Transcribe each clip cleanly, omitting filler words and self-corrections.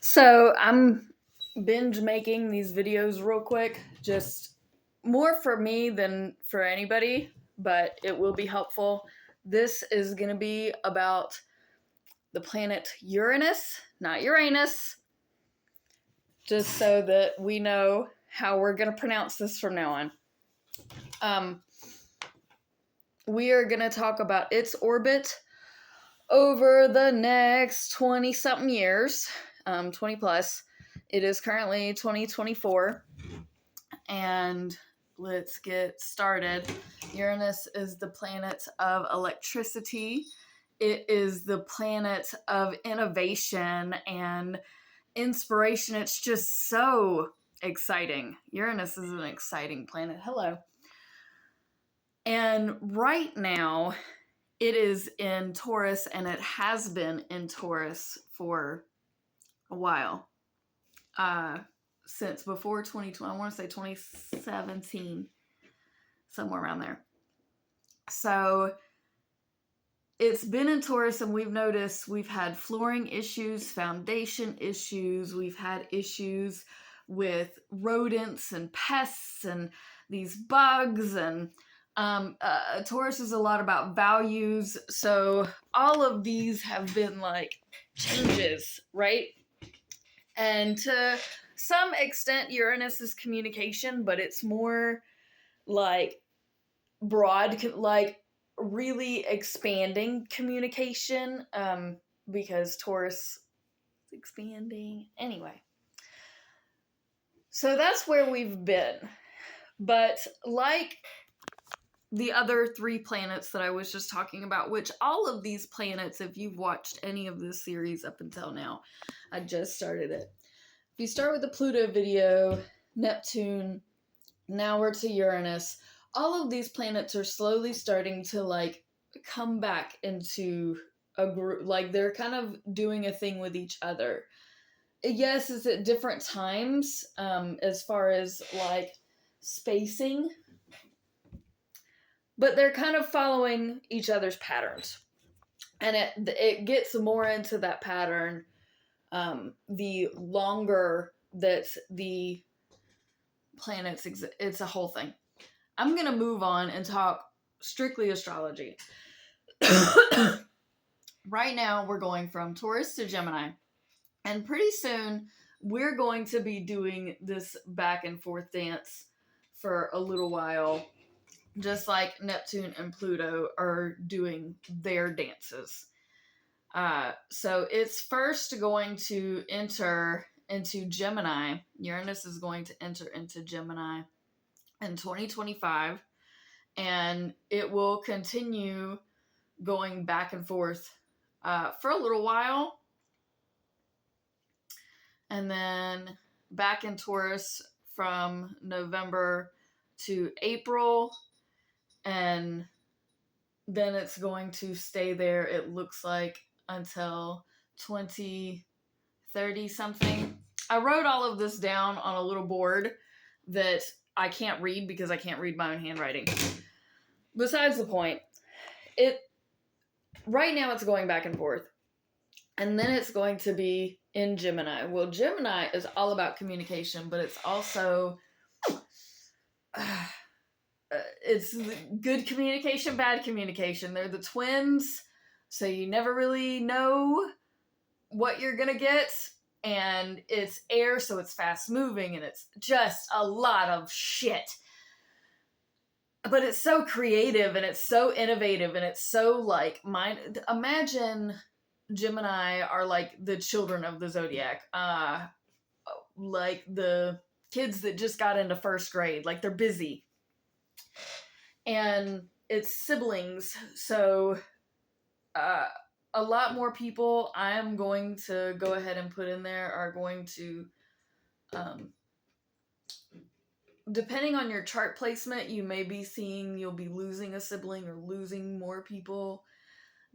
So I'm binge making these videos real quick, just more for me than for anybody, but it will be helpful. This is going to be about the planet Uranus, not Uranus, just so that we know how we're going to pronounce this from now on. Um, we are going to talk about its orbit over the next 20 something years, 20 plus. It is currently 2024. And let's get started. Uranus is the planet of electricity. It is the planet of innovation and inspiration. It's just so exciting. Uranus is an exciting planet. Hello. And right now, it is in Taurus, and it has been in Taurus for a while. Since before 2020, I want to say 2017, somewhere around there. So it's been in Taurus, and we've noticed we've had flooring issues, foundation issues, we've had issues with rodents and pests and these bugs, and Taurus is a lot about values. So all of these have been like changes, right? And to some extent, Uranus is communication, but it's more like broad, like really expanding communication, because Taurus is expanding. Anyway, so that's where we've been. But like the other three planets that I was just talking about, which all of these planets, if you've watched any of this series up until now, I just started it. If you start with the Pluto video, Neptune, now we're to Uranus. All of these planets are slowly starting to like come back into a group. Like they're kind of doing a thing with each other. Yes, it's at different times, as far as like spacing, but they're kind of following each other's patterns. And it gets more into that pattern the longer that the planets exist. It's a whole thing. I'm going to move on and talk strictly astrology. Right now, we're going from Taurus to Gemini. And pretty soon, we're going to be doing this back and forth dance for a little while, just like Neptune and Pluto are doing their dances. So it's first going to enter into Gemini. Uranus is going to enter into Gemini in 2025, and it will continue going back and forth for a little while, and then back in Taurus from November to April, and then it's going to stay there, it looks like, until 2030 something. I wrote all of this down on a little board that I can't read because I can't read my own handwriting. Besides the point, it right now it's going back and forth. And then it's going to be in Gemini. Well, Gemini is all about communication, but it's also it's good communication, bad communication. They're the twins, so you never really know what you're gonna get. And it's air, so it's fast moving, and it's just a lot of shit. But it's so creative, and it's so innovative, and it's so like imagine Gemini are like the children of the zodiac, like the kids that just got into first grade, like they're busy, and it's siblings. So a lot more people I'm going to go ahead and put in there are going to, depending on your chart placement, you may be seeing you'll be losing a sibling or losing more people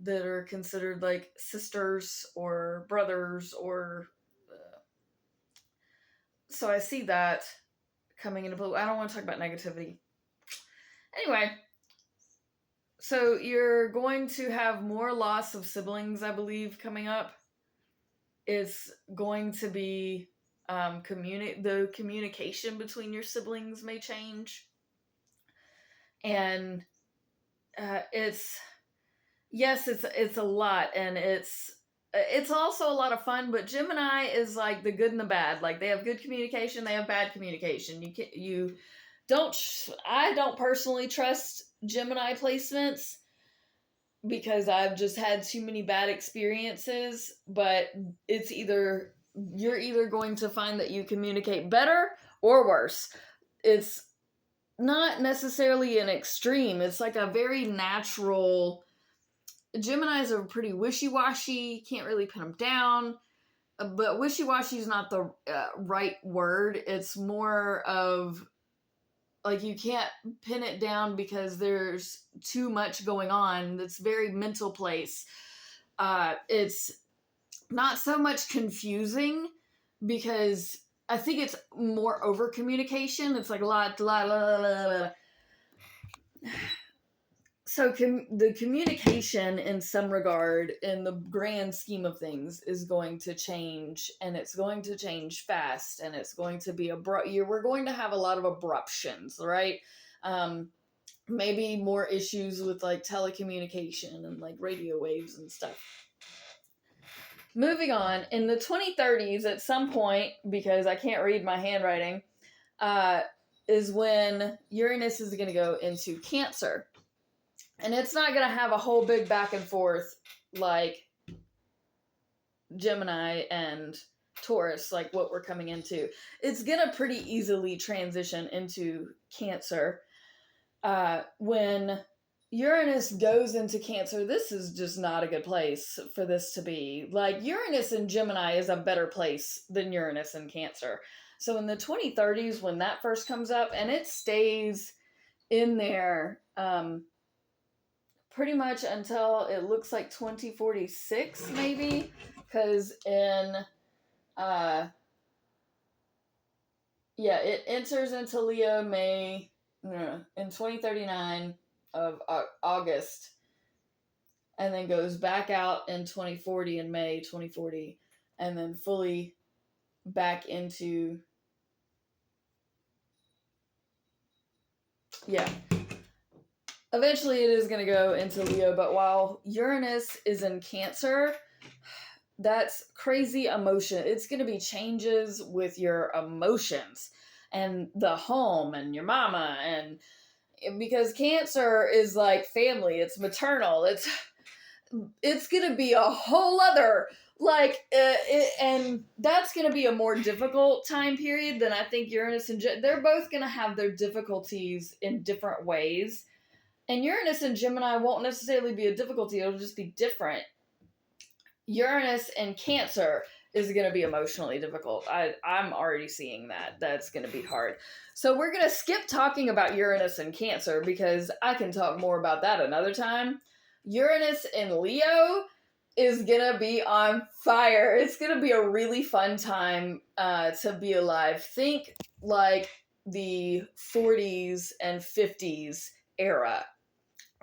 that are considered like sisters or brothers, or so I see that coming into play. I don't want to talk about negativity. Anyway, so you're going to have more loss of siblings, I believe, coming up. it's going to be the communication between your siblings may change, and it's yes, it's a lot, and it's also a lot of fun. But Gemini is like the good and the bad. Like they have good communication, they have bad communication. You don't I don't personally trust Gemini placements because I've just had too many bad experiences, but you're either going to find that you communicate better or worse. It's not necessarily an extreme. It's like a very natural. Geminis are pretty wishy-washy, can't really pin them down, but wishy-washy is not the right word. It's more of like you can't pin it down because there's too much going on. That's very mental place. It's not so much confusing because I think it's more over communication. It's like a lot. So the communication in some regard in the grand scheme of things is going to change, and it's going to change fast, and it's going to be we're going to have a lot of abruptions, right? Maybe more issues with like telecommunication and like radio waves and stuff. Moving on, in the 2030s at some point, because I can't read my handwriting, is when Uranus is going to go into Cancer. And it's not going to have a whole big back and forth like Gemini and Taurus, like what we're coming into. It's going to pretty easily transition into Cancer. When Uranus goes into Cancer, this is just not a good place for this to be. Like Uranus in Gemini is a better place than Uranus in Cancer. So in the 2030s, when that first comes up, and it stays in there, pretty much until it looks like 2046, maybe, because it enters into Leo in 2039 of August, and then goes back out in 2040 in May 2040, and then fully back into eventually it is going to go into Leo. But while Uranus is in Cancer, that's crazy emotion. It's going to be changes with your emotions and the home and your mama, and because Cancer is like family, it's maternal, it's going to be a whole other and that's going to be a more difficult time period than I think Uranus and they're both going to have their difficulties in different ways. And Uranus and Gemini won't necessarily be a difficulty, it'll just be different. Uranus and Cancer is going to be emotionally difficult. I'm already seeing that. That's going to be hard. So we're going to skip talking about Uranus and Cancer because I can talk more about that another time. Uranus in Leo is going to be on fire. It's going to be a really fun time to be alive. Think like the 40s and 50s era,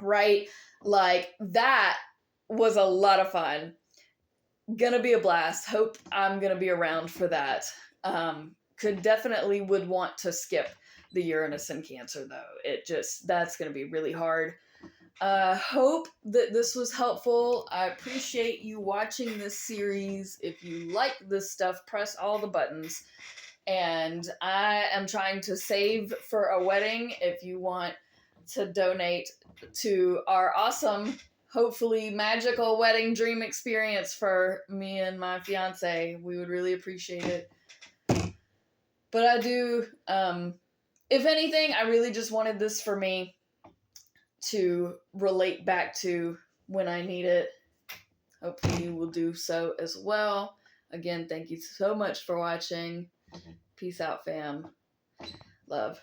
right? Like that was a lot of fun. Gonna be a blast. Hope I'm gonna be around for that. Would want to skip the Uranus and Cancer though. That's gonna be really hard. Hope that this was helpful. I appreciate you watching this series. If you like this stuff, press all the buttons. And I am trying to save for a wedding. If you want to donate to our awesome, hopefully magical wedding dream experience for me and my fiance, we would really appreciate it. But I do, if anything, I really just wanted this for me to relate back to when I need it. Hopefully you will do so as well. Again, thank you so much for watching. Peace out, fam. Love.